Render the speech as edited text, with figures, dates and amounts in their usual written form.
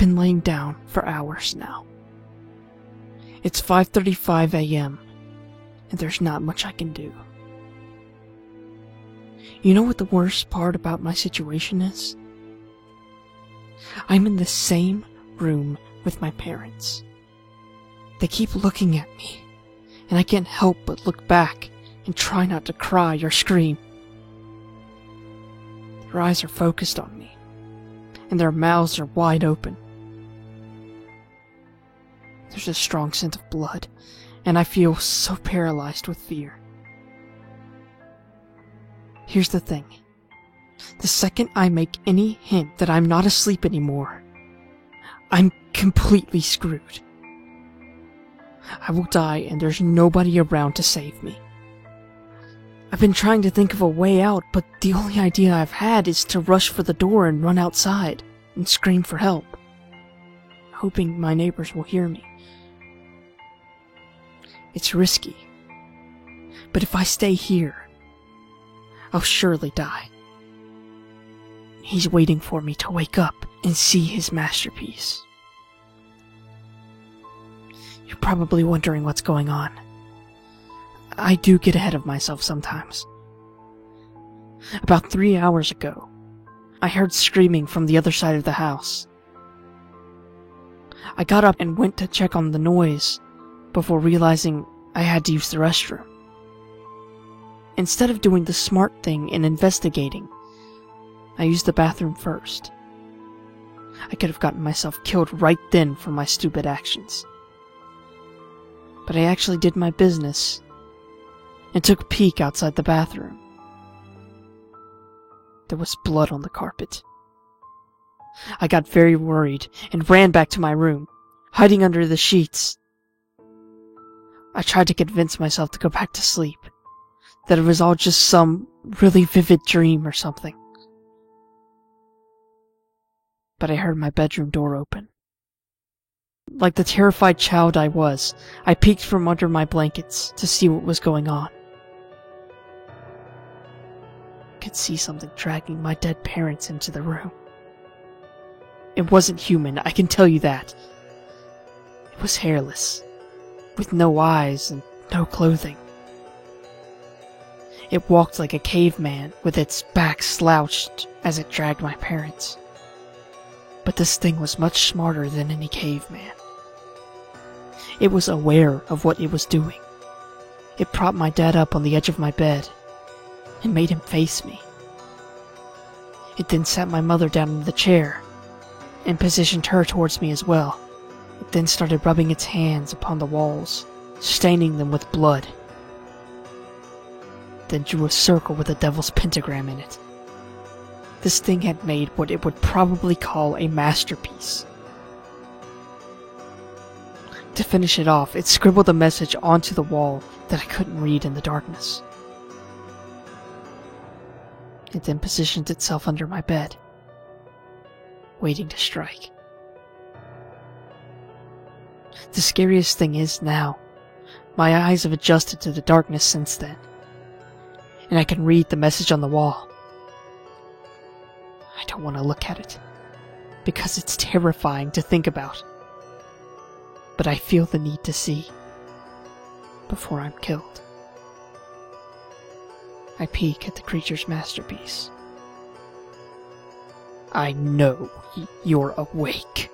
been laying down for hours now. It's 5:35 a.m., and there's not much I can do. You know what the worst part about my situation is? I'm in the same room with my parents. They keep looking at me, and I can't help but look back and try not to cry or scream. Their eyes are focused on me, and their mouths are wide open. There's a strong scent of blood, and I feel so paralyzed with fear. Here's the thing. The second I make any hint that I'm not asleep anymore, I'm completely screwed. I will die, and there's nobody around to save me. I've been trying to think of a way out, but the only idea I've had is to rush for the door and run outside and scream for help, hoping my neighbors will hear me. It's risky, but if I stay here, I'll surely die. He's waiting for me to wake up and see his masterpiece. You're probably wondering what's going on. I do get ahead of myself sometimes. About 3 hours ago, I heard screaming from the other side of the house. I got up and went to check on the noise before realizing I had to use the restroom. Instead of doing the smart thing and investigating, I used the bathroom first. I could have gotten myself killed right then for my stupid actions. But I actually did my business and took a peek outside the bathroom. There was blood on the carpet. I got very worried and ran back to my room, hiding under the sheets. I tried to convince myself to go back to sleep, that it was all just some really vivid dream or something. But I heard my bedroom door open. Like the terrified child I was, I peeked from under my blankets to see what was going on. I could see something dragging my dead parents into the room. It wasn't human, I can tell you that. It was hairless, with no eyes and no clothing. It walked like a caveman, with its back slouched as it dragged my parents. But this thing was much smarter than any caveman. It was aware of what it was doing. It propped my dad up on the edge of my bed and made him face me. It then sat my mother down in the chair and positioned her towards me as well. It then started rubbing its hands upon the walls, staining them with blood. Then drew a circle with a devil's pentagram in it. This thing had made what it would probably call a masterpiece. To finish it off, it scribbled a message onto the wall that I couldn't read in the darkness. It then positioned itself under my bed, waiting to strike. The scariest thing is now, my eyes have adjusted to the darkness since then, and I can read the message on the wall. I don't want to look at it, because it's terrifying to think about. But I feel the need to see, before I'm killed. I peek at the creature's masterpiece. I know you're awake.